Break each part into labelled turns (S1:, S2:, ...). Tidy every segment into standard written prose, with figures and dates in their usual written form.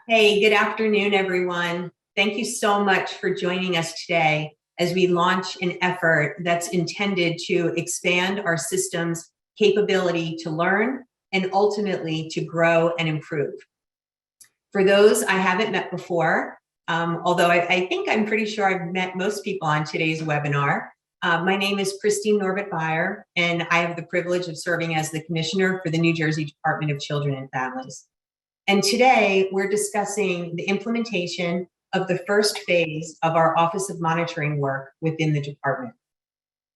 S1: Hey, good afternoon, everyone. Thank you so much for joining us today as we launch an effort that's intended to expand our system's capability to learn and ultimately to grow and improve. For those I haven't met before, although I think I'm pretty sure I've met most people on today's webinar, my name is Christine Norbert-Beyer, and I have the privilege of serving as the Commissioner for the New Jersey Department of Children and Families. And today we're discussing the implementation of the first phase of our Office of Monitoring work within the department.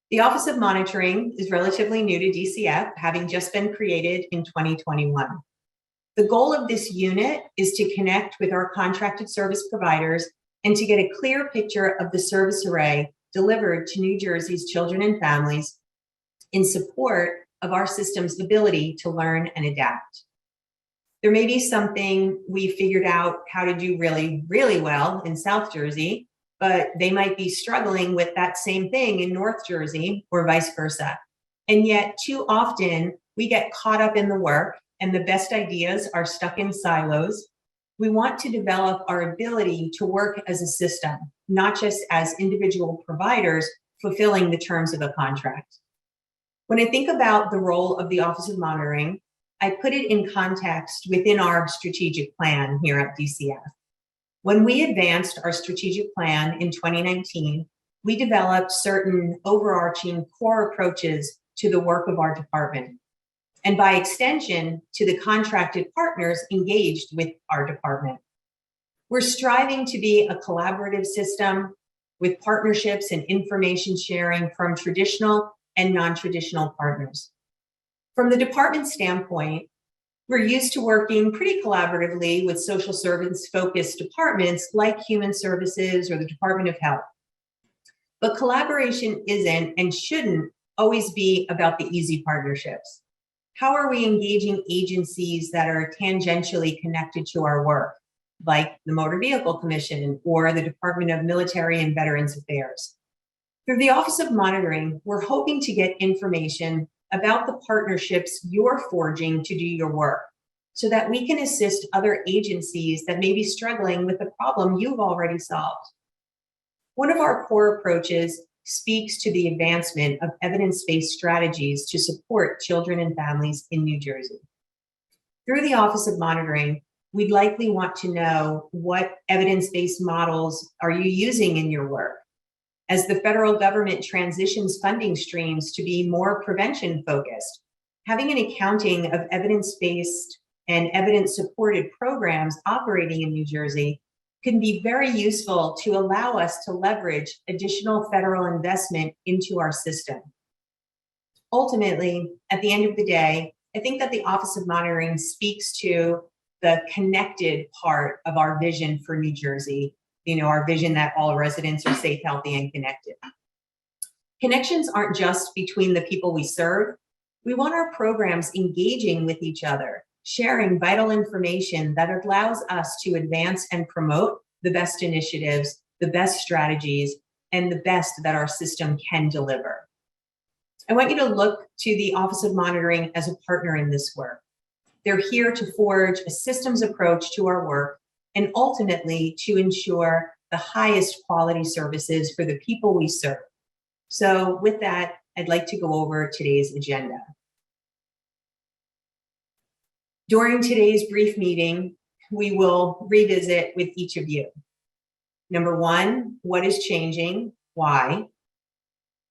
S1: The Office of Monitoring is relatively new to DCF, having just been created in 2021. The goal of this unit is to connect with our contracted service providers and to get a clear picture of the service array delivered to New Jersey's children and families in support of our system's ability to learn and adapt. There may be something we figured out how to do really, really well in South Jersey, but they might be struggling with that same thing in North Jersey or vice versa. And yet too often we get caught up in the work and the best ideas are stuck in silos. We want to develop our ability to work as a system, not just as individual providers fulfilling the terms of a contract. When I think about the role of the Office of Monitoring, I put it in context within our strategic plan here at DCF. When we advanced our strategic plan in 2019, we developed certain overarching core approaches to the work of our department, and by extension, to the contracted partners engaged with our department. We're striving to be a collaborative system with partnerships and information sharing from traditional and non-traditional partners. From the department standpoint, we're used to working pretty collaboratively with social service-focused departments like Human Services or the Department of Health. But collaboration isn't and shouldn't always be about the easy partnerships. How are we engaging agencies that are tangentially connected to our work, like the Motor Vehicle Commission or the Department of Military and Veterans Affairs? Through the Office of Monitoring, we're hoping to get information about the partnerships you're forging to do your work so that we can assist other agencies that may be struggling with the problem you've already solved. One of our core approaches speaks to the advancement of evidence-based strategies to support children and families in New Jersey. Through the Office of Monitoring, we'd likely want to know what evidence-based models are you using in your work. As the federal government transitions funding streams to be more prevention-focused, having an accounting of evidence-based and evidence-supported programs operating in New Jersey can be very useful to allow us to leverage additional federal investment into our system. Ultimately, at the end of the day, I think that the Office of Monitoring speaks to the connected part of our vision for New Jersey, our vision that all residents are safe, healthy, and connected. Connections aren't just between the people we serve. We want our programs engaging with each other, sharing vital information that allows us to advance and promote the best initiatives, the best strategies, and the best that our system can deliver. I want you to look to the Office of Monitoring as a partner in this work. They're here to forge a systems approach to our work and ultimately to ensure the highest quality services for the people we serve. So with that, I'd like to go over today's agenda. During today's brief meeting, we will revisit with each of you. Number one, what is changing? Why?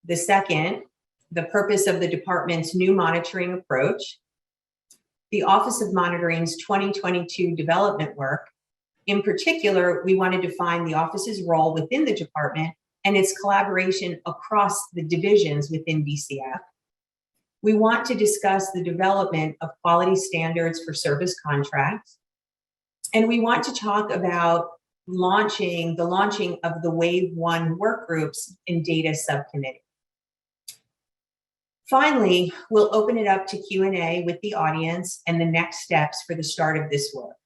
S1: The second, the purpose of the department's new monitoring approach. The Office of Monitoring's 2022 development work. In particular, we want to define the office's role within the department and its collaboration across the divisions within DCF. We want to discuss the development of quality standards for service contracts. And we want to talk about the launching of the Wave 1 Workgroups and Data Subcommittee. Finally, we'll open it up to Q&A with the audience and the next steps for the start of this work.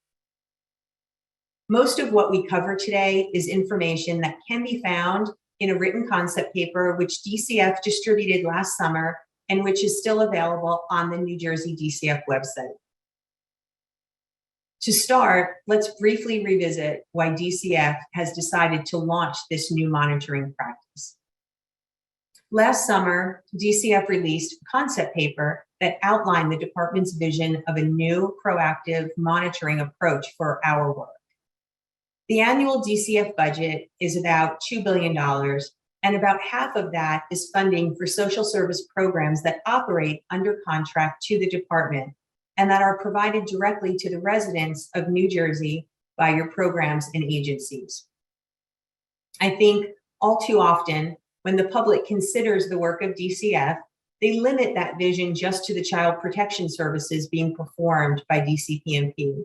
S1: Most of what we cover today is information that can be found in a written concept paper which DCF distributed last summer and which is still available on the New Jersey DCF website. To start, let's briefly revisit why DCF has decided to launch this new monitoring practice. Last summer, DCF released a concept paper that outlined the department's vision of a new proactive monitoring approach for our work. The annual DCF budget is about $2 billion, and about half of that is funding for social service programs that operate under contract to the department and that are provided directly to the residents of New Jersey by your programs and agencies. I think all too often, when the public considers the work of DCF, they limit that vision just to the child protection services being performed by DCPMP.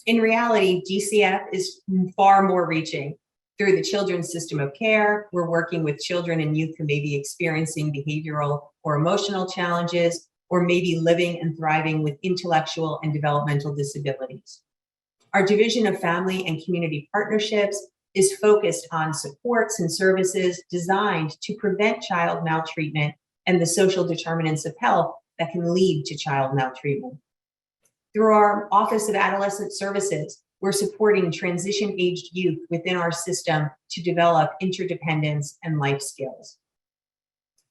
S1: In reality, DCF is far more reaching. Through the children's system of care, we're working with children and youth who may be experiencing behavioral or emotional challenges, or maybe living and thriving with intellectual and developmental disabilities. Our Division of Family and Community Partnerships is focused on supports and services designed to prevent child maltreatment and the social determinants of health that can lead to child maltreatment. Through our Office of Adolescent Services, we're supporting transition-aged youth within our system to develop interdependence and life skills.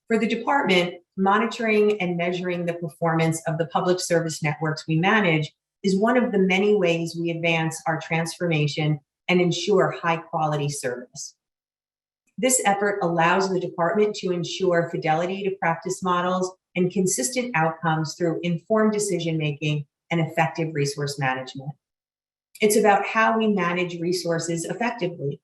S1: For the department, monitoring and measuring the performance of the public service networks we manage is one of the many ways we advance our transformation and ensure high-quality service. This effort allows the department to ensure fidelity to practice models and consistent outcomes through informed decision-making and effective resource management. It's about how we manage resources effectively.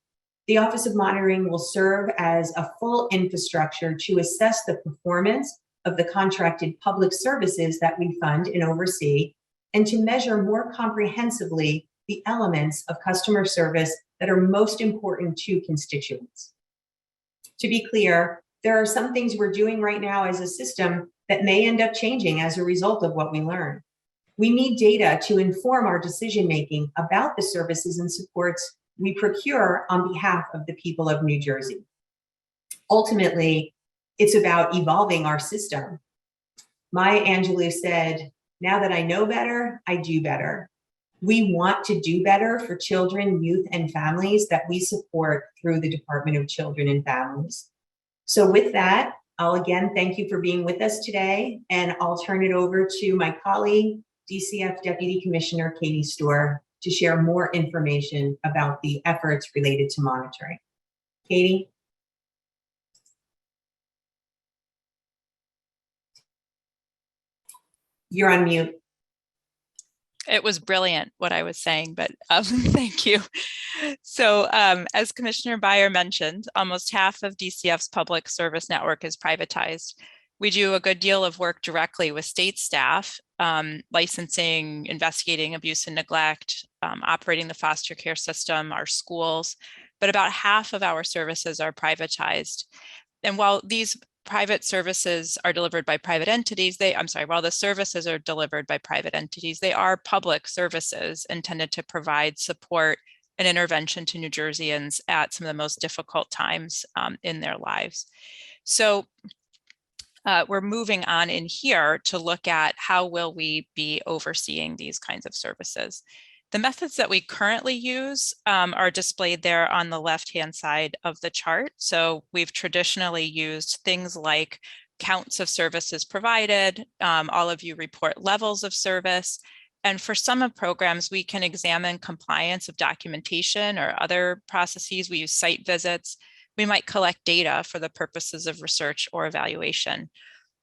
S1: The Office of Monitoring will serve as a full infrastructure to assess the performance of the contracted public services that we fund and oversee, and to measure more comprehensively the elements of customer service that are most important to constituents. To be clear, there are some things we're doing right now as a system that may end up changing as a result of what we learn. We need data to inform our decision-making about the services and supports we procure on behalf of the people of New Jersey. Ultimately, it's about evolving our system. Maya Angelou said, "Now that I know better, I do better." We want to do better for children, youth, and families that we support through the Department of Children and Families. So with that, I'll again thank you for being with us today, and I'll turn it over to my colleague, DCF Deputy Commissioner Katie Storr, to share more information about the efforts related to monitoring. Katie? You're on mute.
S2: It was brilliant what I was saying, but thank you. So as Commissioner Beyer mentioned, almost half of DCF's public service network is privatized. We do a good deal of work directly with state staff, licensing, investigating abuse and neglect, operating the foster care system, our schools, but about half of our services are privatized. And while these private services are delivered by private entities, while the services are delivered by private entities, they are public services intended to provide support and intervention to New Jerseyans at some of the most difficult times in their lives. So we're moving on in here to look at how will we be overseeing these kinds of services. The methods that we currently use are displayed there on the left-hand side of the chart. So we've traditionally used things like counts of services provided. All of you report levels of service. And for some of programs, we can examine compliance of documentation or other processes. We use site visits. We might collect data for the purposes of research or evaluation.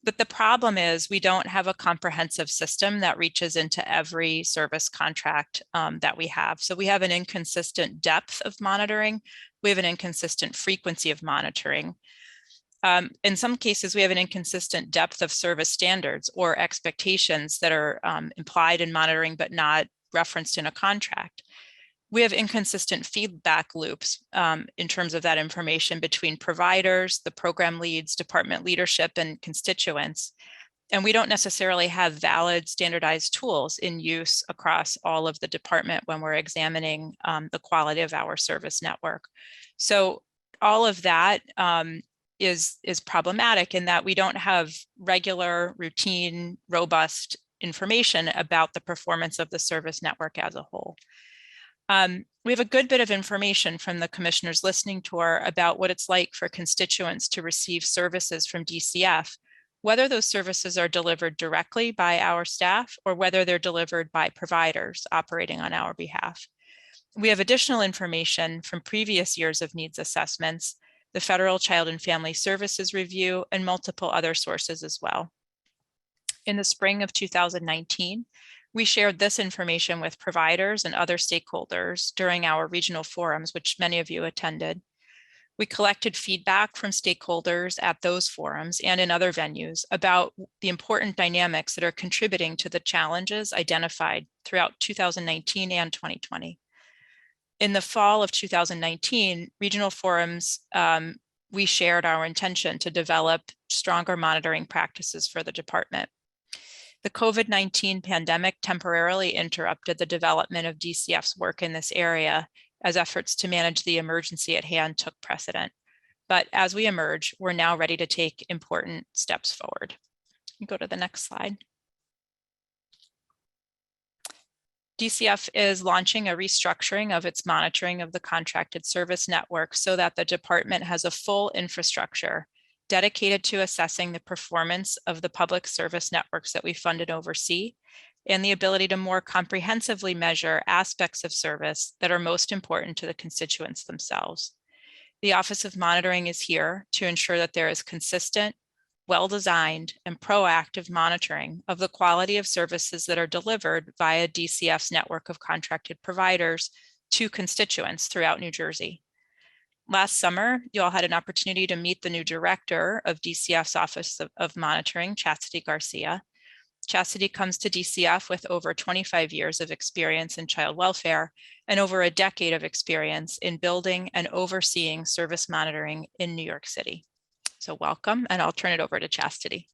S2: But the problem is we don't have a comprehensive system that reaches into every service contract that we have. So we have an inconsistent depth of monitoring. We have an inconsistent frequency of monitoring. In some cases, we have an inconsistent depth of service standards or expectations that are implied in monitoring but not referenced in a contract. We have inconsistent feedback loops in terms of that information between providers, the program leads, department leadership, and constituents. And we don't necessarily have valid standardized tools in use across all of the department when we're examining the quality of our service network. So all of that is problematic in that we don't have regular, routine, robust information about the performance of the service network as a whole. We have a good bit of information from the Commissioner's Listening Tour about what it's like for constituents to receive services from DCF, whether those services are delivered directly by our staff or whether they're delivered by providers operating on our behalf. We have additional information from previous years of needs assessments, the Federal Child and Family Services Review, and multiple other sources as well. In the spring of 2019, we shared this information with providers and other stakeholders during our regional forums, which many of you attended. We collected feedback from stakeholders at those forums and in other venues about the important dynamics that are contributing to the challenges identified throughout 2019 and 2020. In the fall of 2019, regional forums, we shared our intention to develop stronger monitoring practices for the department. The COVID-19 pandemic temporarily interrupted the development of DCF's work in this area as efforts to manage the emergency at hand took precedent. But as we emerge, we're now ready to take important steps forward. Go to the next slide. DCF is launching a restructuring of its monitoring of the contracted service network so that the department has a full infrastructure dedicated to assessing the performance of the public service networks that we fund and oversee, and the ability to more comprehensively measure aspects of service that are most important to the constituents themselves. The Office of Monitoring is here to ensure that there is consistent, well-designed, and proactive monitoring of the quality of services that are delivered via DCF's network of contracted providers to constituents throughout New Jersey. Last summer, you all had an opportunity to meet the new director of DCF's Office of Monitoring, Chastity Garcia. Chastity comes to DCF with over 25 years of experience in child welfare and over a decade of experience in building and overseeing service monitoring in New York City. So welcome, and I'll turn it over to Chastity.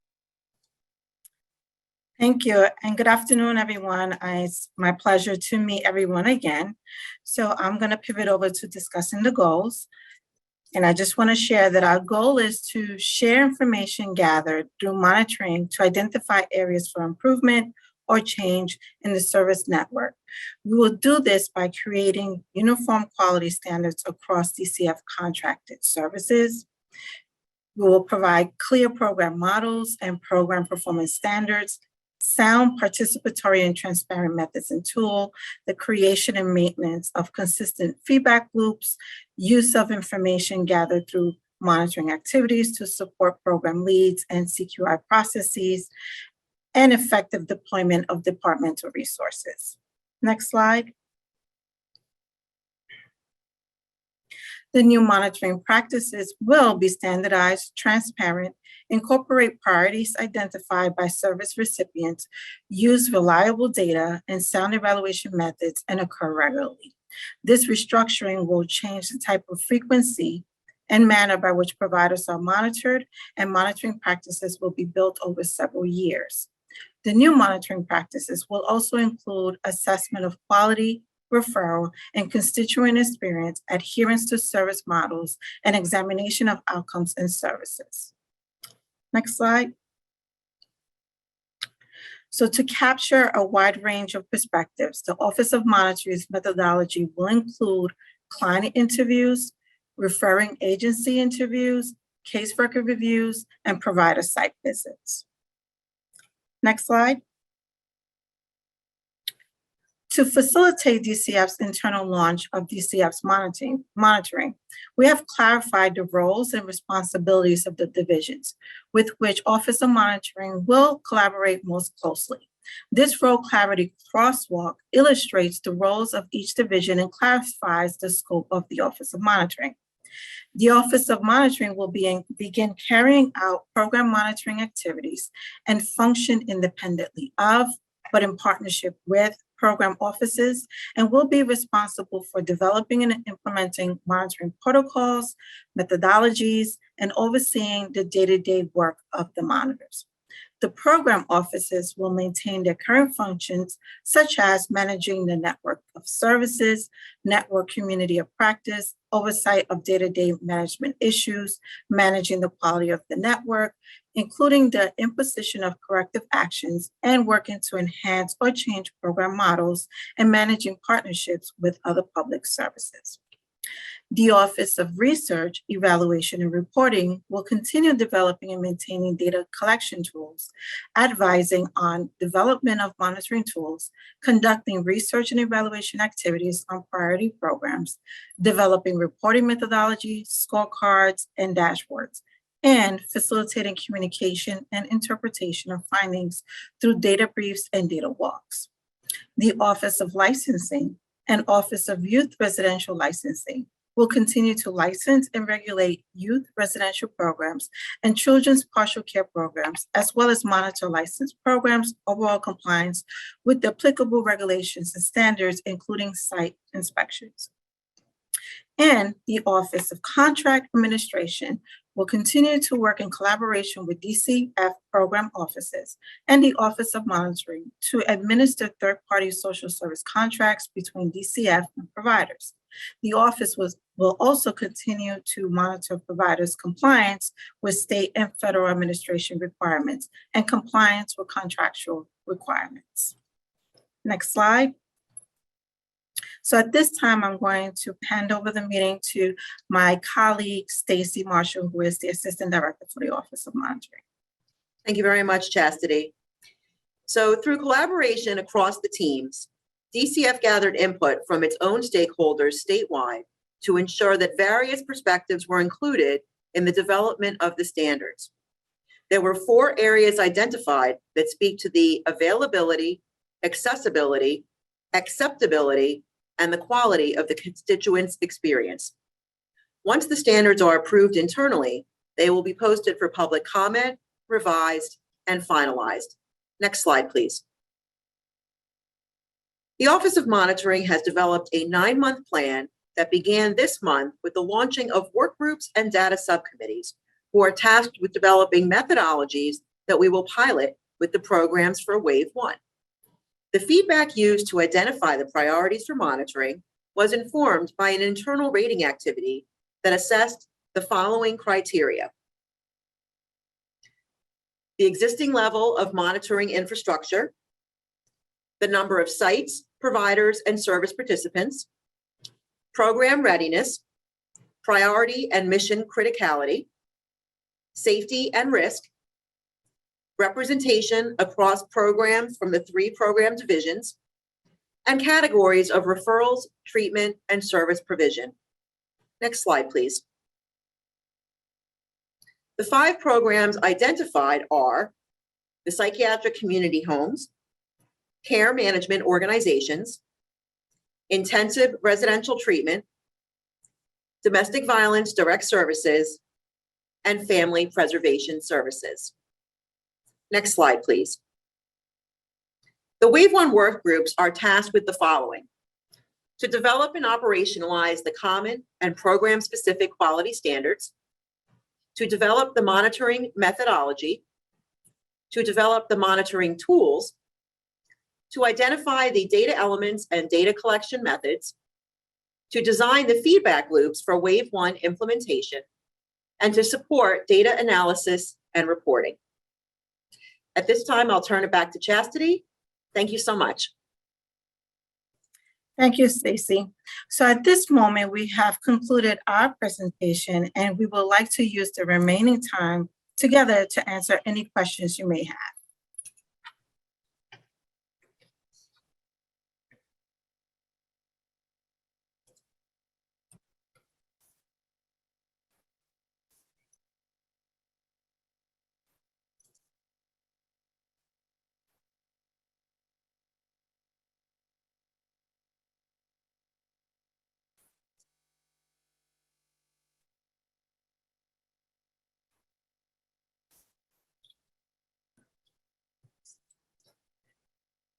S3: Thank you, and good afternoon, everyone. It's my pleasure to meet everyone again. So I'm going to pivot over to discussing the goals. And I just want to share that our goal is to share information gathered through monitoring to identify areas for improvement or change in the service network. We will do this by creating uniform quality standards across DCF contracted services. We will provide clear program models and program performance standards, sound participatory and transparent methods and tool, the creation and maintenance of consistent feedback loops, use of information gathered through monitoring activities to support program leads and CQI processes, and effective deployment of departmental resources. Next slide. The new monitoring practices will be standardized, transparent, incorporate priorities identified by service recipients, use reliable data and sound evaluation methods, and occur regularly. This restructuring will change the type of frequency and manner by which providers are monitored, and monitoring practices will be built over several years. The new monitoring practices will also include assessment of quality, referral, and constituent experience, adherence to service models, and examination of outcomes and services. Next slide. So to capture a wide range of perspectives, the Office of Monitoring's methodology will include client interviews, referring agency interviews, caseworker reviews, and provider site visits. Next slide. To facilitate DCF's internal launch of DCF's monitoring, we have clarified the roles and responsibilities of the divisions with which Office of Monitoring will collaborate most closely. This role clarity crosswalk illustrates the roles of each division and clarifies the scope of the Office of Monitoring. The Office of Monitoring will begin carrying out program monitoring activities and function independently of, but in partnership with, program offices, and will be responsible for developing and implementing monitoring protocols, methodologies, and overseeing the day-to-day work of the monitors. The program offices will maintain their current functions, such as managing the network of services, network community of practice, oversight of day-to-day management issues, managing the quality of the network, including the imposition of corrective actions and working to enhance or change program models and managing partnerships with other public services. The Office of Research, Evaluation, and Reporting will continue developing and maintaining data collection tools, advising on development of monitoring tools, conducting research and evaluation activities on priority programs, developing reporting methodology, scorecards, and dashboards, and facilitating communication and interpretation of findings through data briefs and data walks. The Office of Licensing and Office of Youth Residential Licensing will continue to license and regulate youth residential programs and children's partial care programs, as well as monitor licensed programs' overall compliance with the applicable regulations and standards, including site inspections. And the Office of Contract Administration will continue to work in collaboration with DCF program offices and the Office of Monitoring to administer third-party social service contracts between DCF and providers. The office will also continue to monitor providers' compliance with state and federal administration requirements and compliance with contractual requirements. Next slide. So at this time, I'm going to hand over the meeting to my colleague, Stacy Marshall, who is the Assistant Director for the Office of Monitoring.
S4: Thank you very much, Chastity. So through collaboration across the teams, DCF gathered input from its own stakeholders statewide to ensure that various perspectives were included in the development of the standards. There were 4 areas identified that speak to the availability, accessibility, acceptability, and the quality of the constituents' experience. Once the standards are approved internally, they will be posted for public comment, revised, and finalized. Next slide, please. The Office of Monitoring has developed a 9-month plan that began this month with the launching of workgroups and data subcommittees who are tasked with developing methodologies that we will pilot with the programs for Wave 1. The feedback used to identify the priorities for monitoring was informed by an internal rating activity that assessed the following criteria: the existing level of monitoring infrastructure, the number of sites, providers, and service participants, program readiness, priority and mission criticality, safety and risk, representation across programs from the 3 program divisions, and categories of referrals, treatment, and service provision. Next slide, please. The 5 programs identified are the psychiatric community homes, care management organizations, intensive residential treatment, domestic violence direct services, and family preservation services. Next slide, please. The Wave 1 work groups are tasked with the following: to develop and operationalize the common and program-specific quality standards, to develop the monitoring methodology, to develop the monitoring tools, to identify the data elements and data collection methods, to design the feedback loops for Wave 1 implementation, and to support data analysis and reporting. At this time, I'll turn it back to Chastity. Thank you so much.
S3: Thank you, Stacy. So at this moment, we have concluded our presentation, and we would like to use the remaining time together to answer any questions you may have.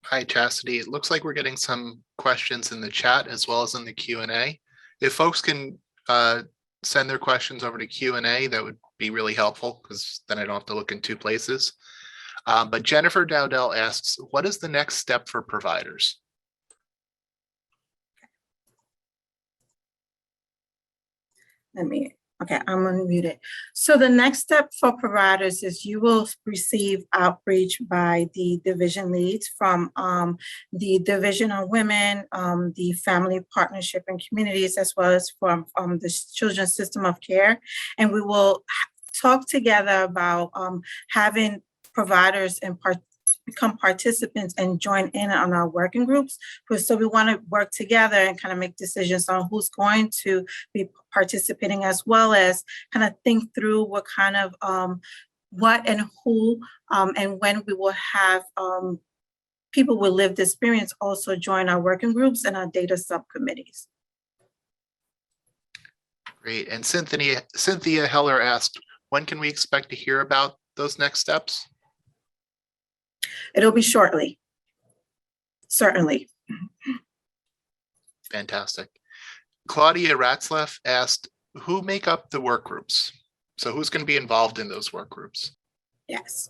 S5: Hi, Chastity. It looks like we're getting some questions in the chat as well as in the Q&A. If folks can send their questions over to Q&A, that would be really helpful because then I don't have to look in 2 places. But Jennifer Dowdell asks, what is the next step for providers?
S3: Let me Okay, I'm unmuted. So the next step for providers is you will receive outreach by the division leads from the Division on Women, the Family Partnership and Communities, as well as from the Children's System of Care. And we will talk together about having providers and become participants and join in on our working groups. So we want to work together and kind of make decisions on who's going to be participating, as well as kind of think through what kind of what and who and when we will have people with lived experience also join our working groups and our data subcommittees.
S5: Great. And Cynthia Heller asked, when can we expect to hear about those next steps?
S3: It'll be shortly, certainly.
S5: Fantastic. Claudia Ratzlaff asked, who make up the work groups? So who's going to be involved in those work groups?
S3: Yes.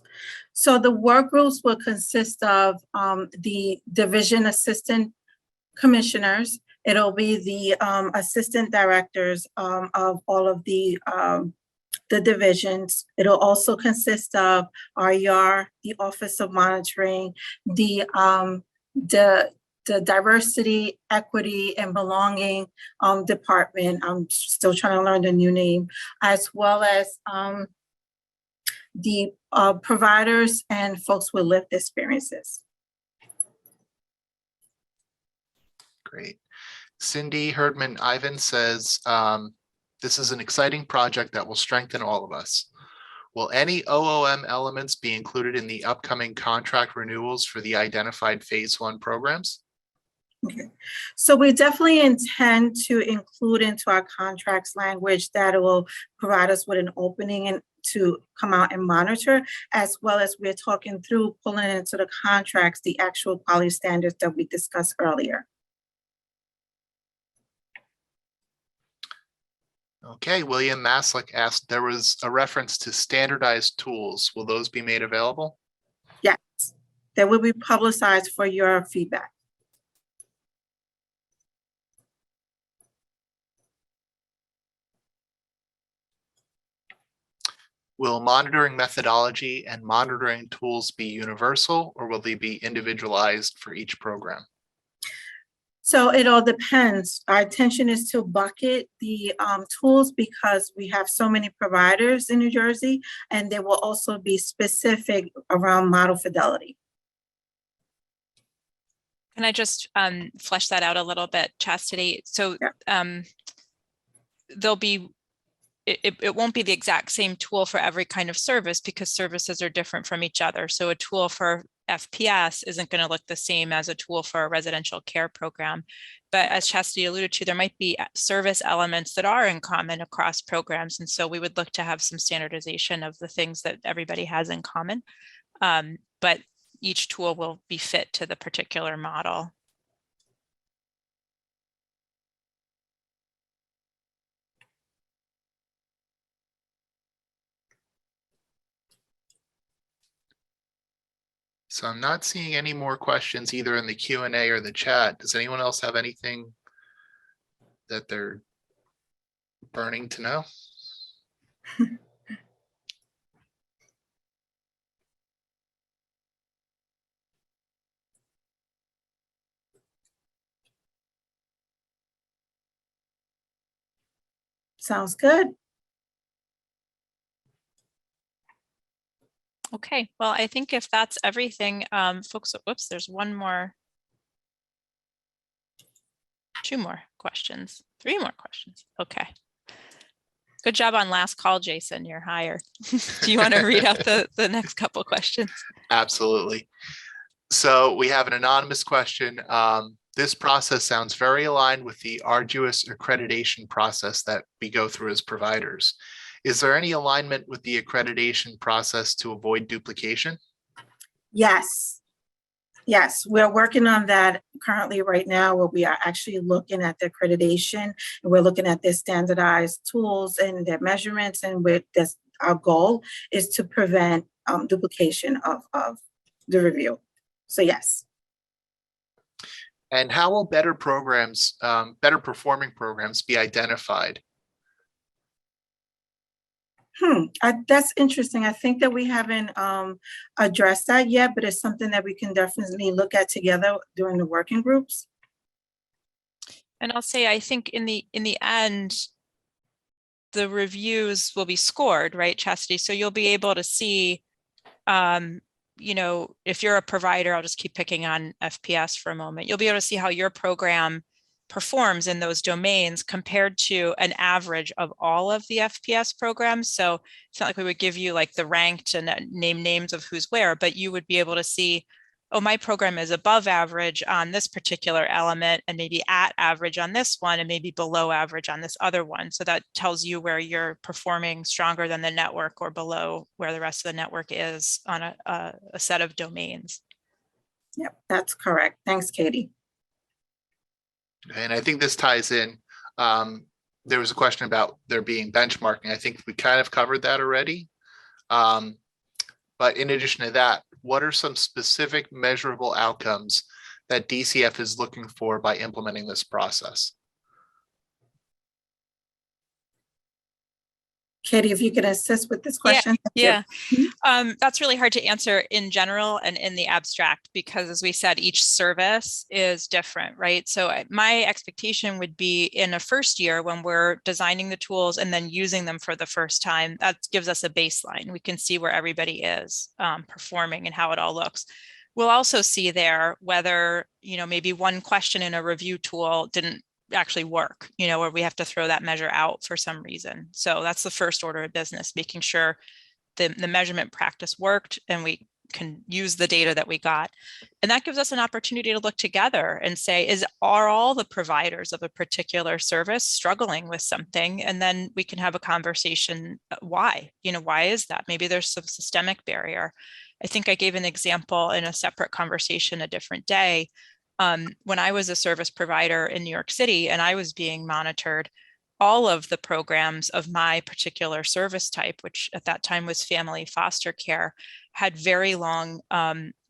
S3: So the work groups will consist of the division assistant commissioners. It'll be the assistant directors of all of the divisions. It'll also consist of RER, the Office of Monitoring, the Diversity, Equity, and Belonging department. I'm still trying to learn the new name, as well as the providers and folks with lived experiences.
S5: Great. Cindy Herdman-Ivan says, this is an exciting project that will strengthen all of us. Will any OOM elements be included in the upcoming contract renewals for the identified phase 1 programs?
S3: Okay, so we definitely intend to include into our contracts language that will provide us with an opening and to come out and monitor, as well as we're talking through pulling into the contracts the actual quality standards that we discussed earlier.
S5: Okay, William Maslick asked, there was a reference to standardized tools. Will those be made available?
S3: Yes, they will be publicized for your feedback.
S5: Will monitoring methodology and monitoring tools be universal, or will they be individualized for each program?
S3: So it all depends. Our intention is to bucket the tools because we have so many providers in New Jersey, and they will also be specific around model fidelity.
S2: Can I just flesh that out a little bit, Chastity? So there'll be, it won't be the exact same tool for every kind of service because services are different from each other. So a tool for FPS isn't going to look the same as a tool for a residential care program. But as Chastity alluded to, there might be service elements that are in common across programs. And so we would look to have some standardization of the things that everybody has in common. But each tool will be fit to the particular model.
S5: So I'm not seeing any more questions either in the Q&A or the chat. Does anyone else have anything that they're burning to know?
S3: Sounds good.
S2: Okay, well, I think if that's everything, folks, whoops, there's one more, 2 more questions, 3 more questions. Okay. Good job on last call, Jason, you're higher. Do you want to read out the next couple questions?
S5: Absolutely. So we have an anonymous question. This process sounds very aligned with the arduous accreditation process that we go through as providers. Is there any alignment with the accreditation process to avoid duplication?
S3: Yes. Yes, we're working on that currently right now, where we are actually looking at the accreditation and we're looking at their standardized tools and their measurements, and with this, our goal is to prevent duplication of the review. So yes.
S5: And how will better programs, better performing programs be identified?
S3: That's interesting. I think that we haven't addressed that yet, but it's something that we can definitely look at together during the working groups.
S2: And I'll say, I think in the end, the reviews will be scored, right, Chastity? So you'll be able to see, you know, if you're a provider, I'll just keep picking on FPS for a moment. You'll be able to see how your program performs in those domains compared to an average of all of the FPS programs. So it's not like we would give you like the ranked and names of who's where, but you would be able to see, oh, my program is above average on this particular element and maybe at average on this one and maybe below average on this other one. So that tells you where you're performing stronger than the network or below where the rest of the network is on a set of domains.
S3: Yep, that's correct. Thanks, Katie.
S5: And I think this ties in. There was a question about there being benchmarking. I think we kind of covered that already. But in addition to that, what are some specific measurable outcomes that DCF is looking for by implementing this process?
S3: Katie, if you could assist with this question.
S2: Yeah. That's really hard to answer in general and in the abstract, because as we said, each service is different, right? So my expectation would be in a first year when we're designing the tools and then using them for the first time, that gives us a baseline. We can see where everybody is performing and how it all looks. We'll also see there whether, you know, maybe one question in a review tool didn't actually work, you know, where we have to throw that measure out for some reason. So that's the first order of business, making sure the measurement practice worked and we can use the data that we got. And that gives us an opportunity to look together and say, are all the providers of a particular service struggling with something? And then we can have a conversation. Why? You know, why is that? Maybe there's some systemic barrier. I think I gave an example in a separate conversation a different day. When I was a service provider in New York City and I was being monitored, all of the programs of my particular service type, which at that time was family foster care, had very long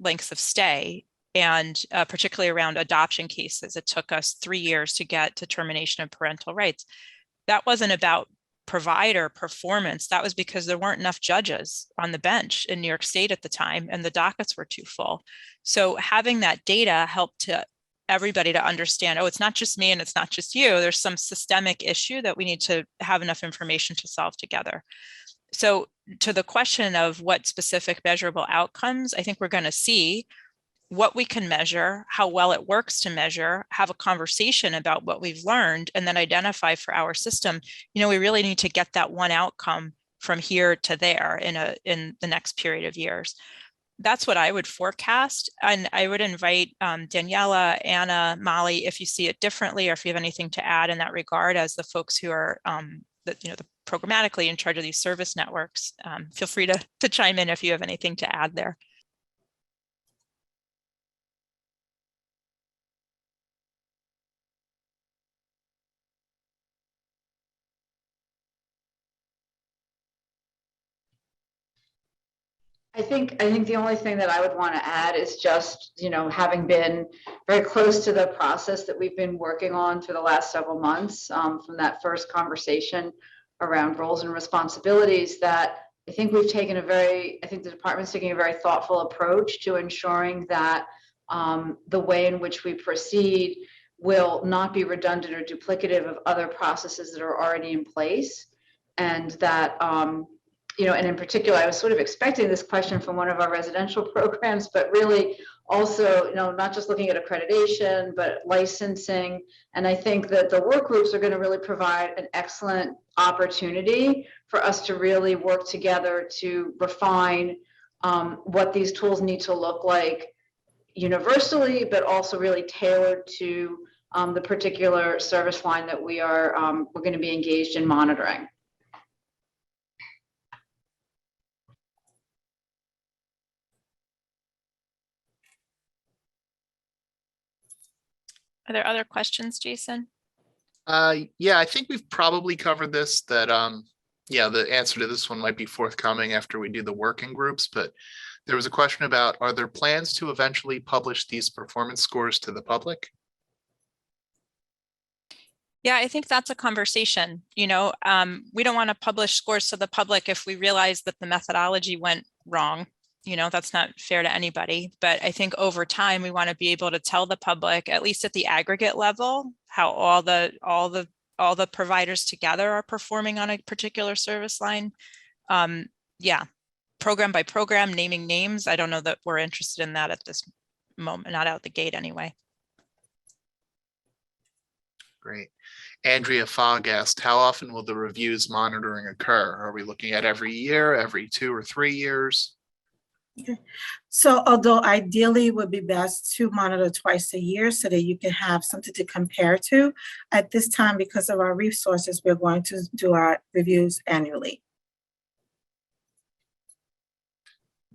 S2: lengths of stay. And particularly around adoption cases, it took us 3 years to get to termination of parental rights. That wasn't about provider performance. That was because there weren't enough judges on the bench in New York State at the time, and the dockets were too full. So having that data helped to everybody to understand, oh, it's not just me and it's not just you. There's some systemic issue that we need to have enough information to solve together. So to the question of what specific measurable outcomes, I think we're going to see what we can measure, how well it works to measure, have a conversation about what we've learned, and then identify for our system, you know, we really need to get that one outcome from here to there in the next period of years. That's what I would forecast. And I would invite Daniela, Anna, Molly, if you see it differently, or if you have anything to add in that regard, as the folks who are the programmatically in charge of these service networks, feel free to chime in if you have anything to add there.
S6: I think the only thing that I would want to add is just, you know, having been very close to the process that we've been working on for the last several months, from that first conversation around roles and responsibilities, that I think we've taken I think the department's taking a very thoughtful approach to ensuring that the way in which we proceed will not be redundant or duplicative of other processes that are already in place. And that, you know, and in particular, I was sort of expecting this question from one of our residential programs, but really also, you know, not just looking at accreditation, but licensing. And I think that the work groups are going to really provide an excellent opportunity for us to really work together to refine what these tools need to look like universally, but also really tailored to the particular service line that we're going to be engaged in monitoring.
S2: Are there other questions, Jason?
S5: Yeah, I think we've probably covered this, that yeah, the answer to this one might be forthcoming after we do the working groups, but there was a question about, are there plans to eventually publish these performance scores to the public?
S2: Yeah, I think that's a conversation. We don't want to publish scores to the public if we realize that the methodology went wrong. That's not fair to anybody. But I think over time, we want to be able to tell the public, at least at the aggregate level, how all the providers together are performing on a particular service line. Yeah, program by program, naming names. I don't know that we're interested in that at this moment, not out the gate anyway.
S5: Great. Andrea Fogg asked, how often will the reviews monitoring occur? Are we looking at every year, every 2 or 3 years?
S3: Okay. So although ideally it would be best to monitor twice a year so that you can have something to compare to, at this time, because of our resources, we're going to do our reviews annually.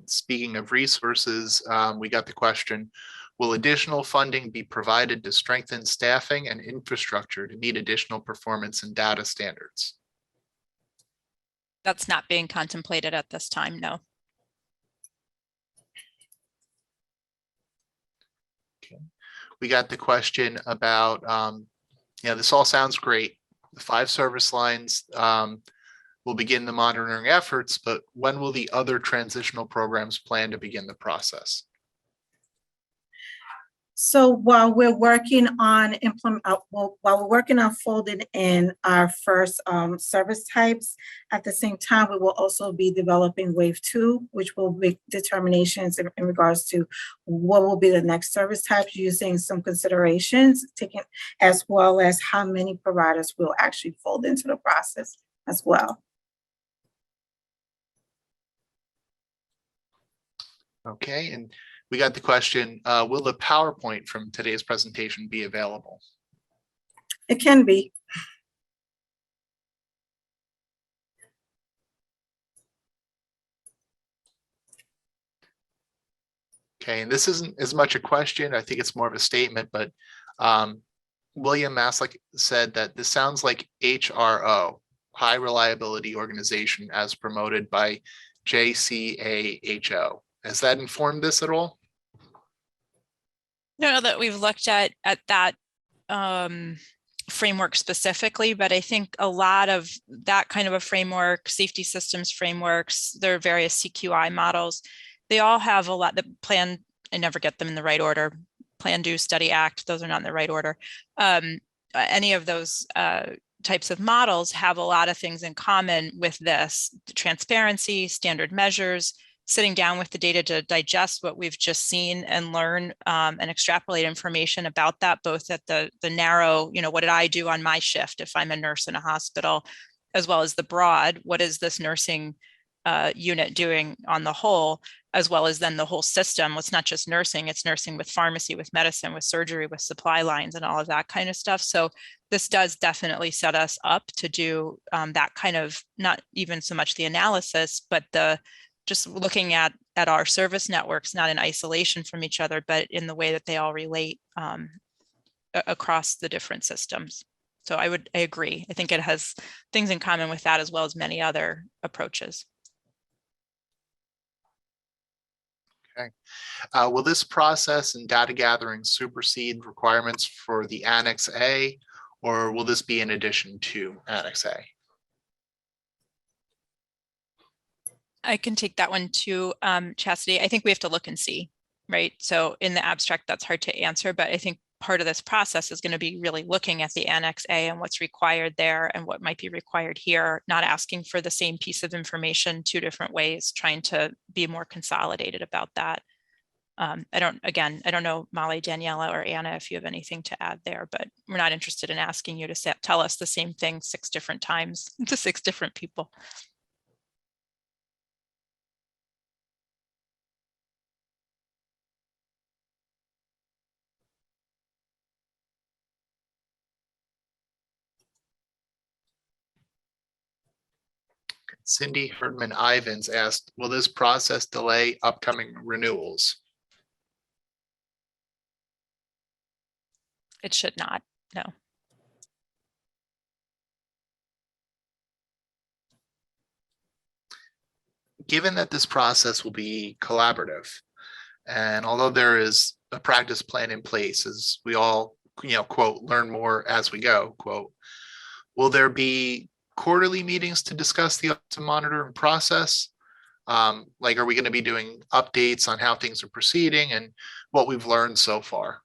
S5: Speaking of resources, we got the question, will additional funding be provided to strengthen staffing and infrastructure to meet additional performance and data standards?
S2: That's not being contemplated at this time, no.
S5: Okay. We got the question about, this all sounds great. The 5 service lines will begin the monitoring efforts, but when will the other transitional programs plan to begin the process?
S3: So while we're working on folding in our first service types, at the same time, we will also be developing wave 2, which will make determinations in regards to what will be the next service types, using some considerations taken, as well as how many providers will actually fold into the process as well.
S5: Okay, and we got the question, will the PowerPoint from today's presentation be available?
S3: It can be.
S5: Okay, and this isn't as much a question, I think it's more of a statement, but William Maslick said that this sounds like HRO, High Reliability Organization, as promoted by JCAHO. Has that informed this at all?
S2: I don't know that we've looked at that framework specifically, but I think a lot of that kind of a framework, safety systems frameworks, there are various CQI models. They all have a lot that plan, I never get them in the right order. Plan, do, study, act, those are not in the right order. Any of those types of models have a lot of things in common with this: transparency, standard measures, sitting down with the data to digest what we've just seen and learn and extrapolate information about that, both at the narrow, what did I do on my shift if I'm a nurse in a hospital, as well as the broad, what is this nursing unit doing on the whole, as well as then the whole system. Well, it's not just nursing, it's nursing with pharmacy, with medicine, with surgery, with supply lines and all of that kind of stuff. So this does definitely set us up to do that kind of, not even so much the analysis, but the just looking at our service networks, not in isolation from each other, but in the way that they all relate across the different systems. So I agree. I think it has things in common with that, as well as many other approaches.
S5: Okay. Will this process and data gathering supersede requirements for the Annex A, or will this be in addition to Annex A?
S2: I can take that one too, Chastity. I think we have to look and see, right? So in the abstract, that's hard to answer, but I think part of this process is going to be really looking at the Annex A and what's required there and what might be required here, not asking for the same piece of information 2 different ways, trying to be more consolidated about that. I don't know, Molly, Daniela, or Anna, if you have anything to add there, but we're not interested in asking you to tell us the same thing 6 different times to 6 different people.
S5: Cindy Herdman Ivans asked, will this process delay upcoming renewals?
S2: It should not, no.
S5: Given that this process will be collaborative, and although there is a practice plan in place, as we all quote, learn more as we go, quote. Will there be quarterly meetings to discuss the monitor and process? Like, are we going to be doing updates on how things are proceeding and what we've learned so far?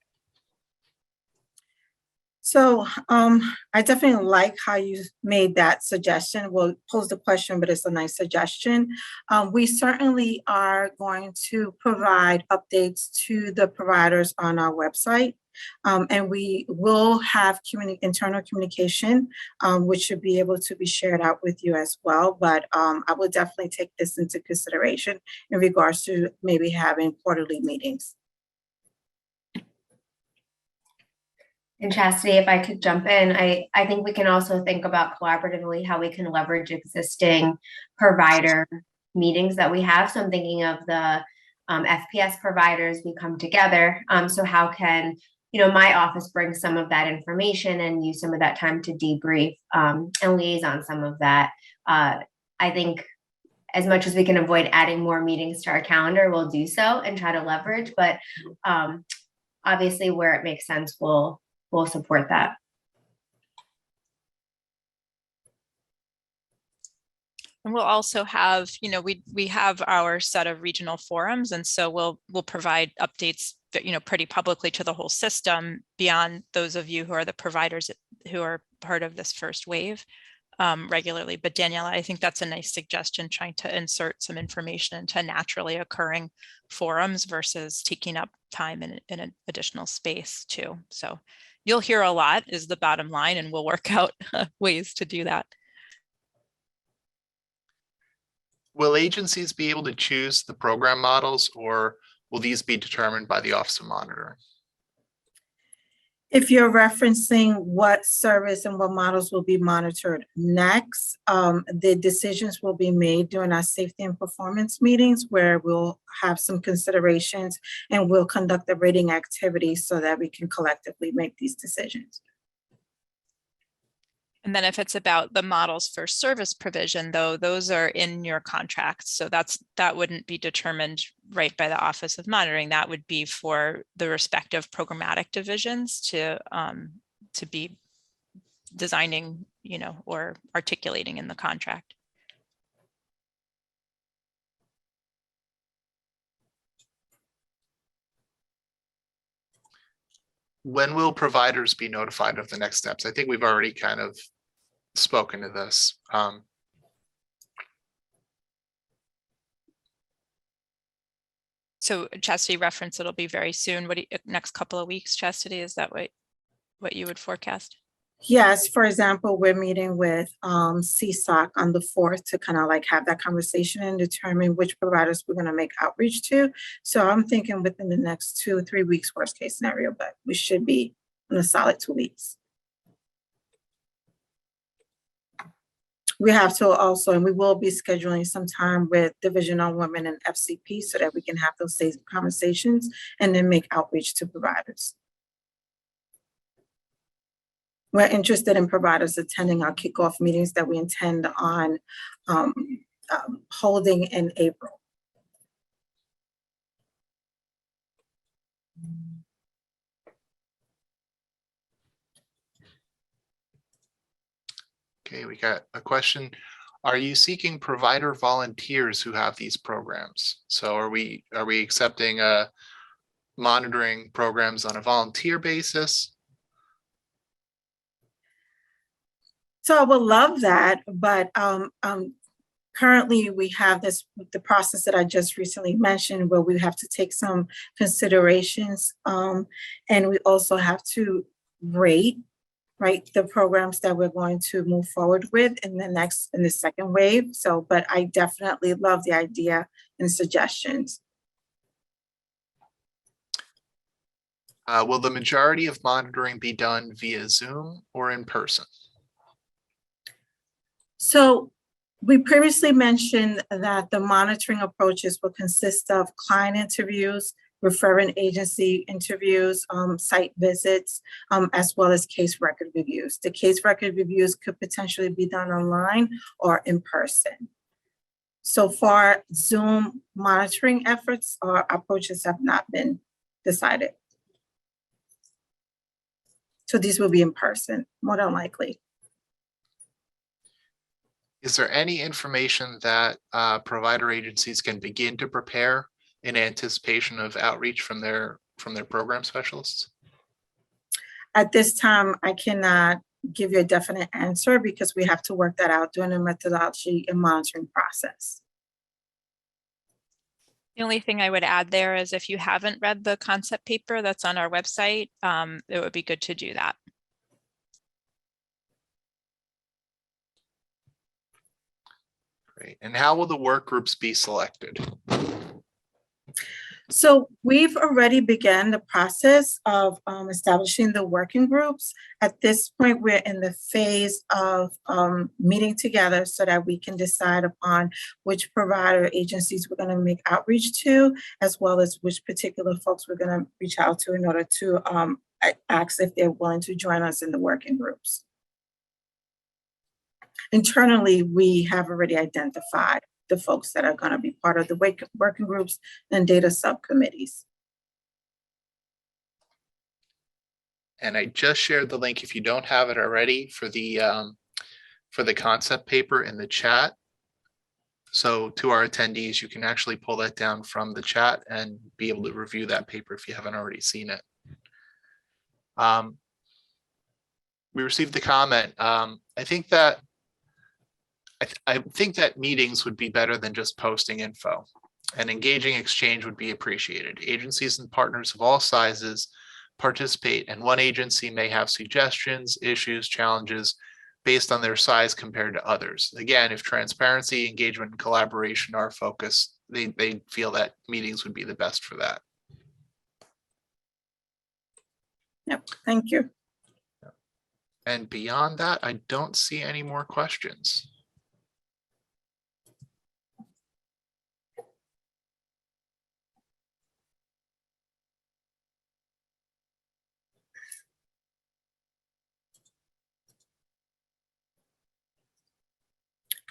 S3: So I definitely like how you made that suggestion. We'll pose the question, but it's a nice suggestion. We certainly are going to provide updates to the providers on our website. And we will have internal communication, which should be able to be shared out with you as well. But I will definitely take this into consideration in regards to maybe having quarterly meetings.
S7: And Chastity, if I could jump in, I think we can also think about collaboratively how we can leverage existing provider meetings that we have. So I'm thinking of the FPS providers, we come together. So how can, my office bring some of that information and use some of that time to debrief and liaison some of that. I think as much as we can avoid adding more meetings to our calendar, we'll do so and try to leverage. But obviously where it makes sense, we'll support that.
S2: And we'll also have, we have our set of regional forums, and so we'll provide updates, pretty publicly to the whole system beyond those of you who are the providers who are part of this first wave regularly. But Daniela, I think that's a nice suggestion, trying to insert some information into naturally occurring forums versus taking up time in an additional space too. So you'll hear a lot is the bottom line, and we'll work out ways to do that.
S5: Will agencies be able to choose the program models, or will these be determined by the Office of Monitoring?
S3: If you're referencing what service and what models will be monitored next, the decisions will be made during our safety and performance meetings, where we'll have some considerations and we'll conduct the rating activities so that we can collectively make these decisions.
S2: And then if it's about the models for service provision, though, those are in your contracts. So that wouldn't be determined right by the Office of Monitoring. That would be for the respective programmatic divisions to be designing, or articulating in the contract.
S5: When will providers be notified of the next steps? I think we've already kind of spoken to this.
S2: So Chastity reference, it'll be very soon. Next couple of weeks, Chastity, is that what you would forecast?
S3: Yes, for example, we're meeting with CSOC on the 4th to kind of like have that conversation and determine which providers we're going to make outreach to. So I'm thinking within the next 2 or 3 weeks, worst case scenario, but we should be in a solid 2 weeks. We have to also, and we will be scheduling some time with Division on Women and FCP so that we can have those safe conversations and then make outreach to providers. We're interested in providers attending our kickoff meetings that we intend on holding in April.
S5: Okay, we got a question. Are you seeking provider volunteers who have these programs? So are we accepting monitoring programs on a volunteer basis?
S3: So I would love that, but currently we have the process that I just recently mentioned, where we have to take some considerations, and we also have to rate the programs that we're going to move forward with in the second wave. So, but I definitely love the idea and suggestions.
S5: Will the majority of monitoring be done via Zoom or in person?
S3: So we previously mentioned that the monitoring approaches will consist of client interviews, referring agency interviews, site visits, as well as case record reviews. The case record reviews could potentially be done online or in person. So far, Zoom monitoring efforts or approaches have not been decided. So these will be in person, more than likely.
S5: Is there any information that provider agencies can begin to prepare in anticipation of outreach from their program specialists?
S3: At this time, I cannot give you a definite answer because we have to work that out during the methodology and monitoring process.
S2: The only thing I would add there is if you haven't read the concept paper that's on our website, it would be good to do that.
S5: Great. And how will the work groups be selected?
S3: So we've already begun the process of establishing the working groups. At this point, we're in the phase of meeting together so that we can decide upon which provider agencies we're going to make outreach to, as well as which particular folks we're going to reach out to in order to ask if they're willing to join us in the working groups. Internally, we have already identified the folks that are going to be part of the working groups and data subcommittees.
S5: And I just shared the link, if you don't have it already, for the concept paper in the chat. So to our attendees, you can actually pull that down from the chat and be able to review that paper if you haven't already seen it. We received the comment. I think that meetings would be better than just posting info, and engaging exchange would be appreciated. Agencies and partners of all sizes participate, and one agency may have suggestions, issues, challenges based on their size compared to others. Again, if transparency, engagement, and collaboration are focused, they feel that meetings would be the best for that.
S3: Yep, thank you.
S5: And beyond that, I don't see any more questions.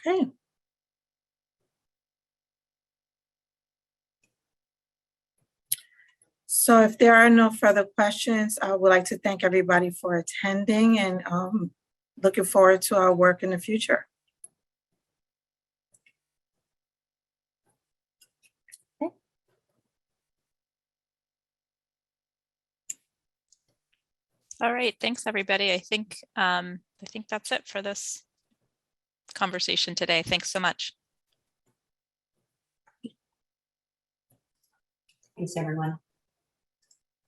S3: Okay. So if there are no further questions, I would like to thank everybody for attending and looking forward to our work in the future.
S2: All right, thanks everybody. I think that's it for this conversation today. Thanks so much.
S1: Thanks, everyone.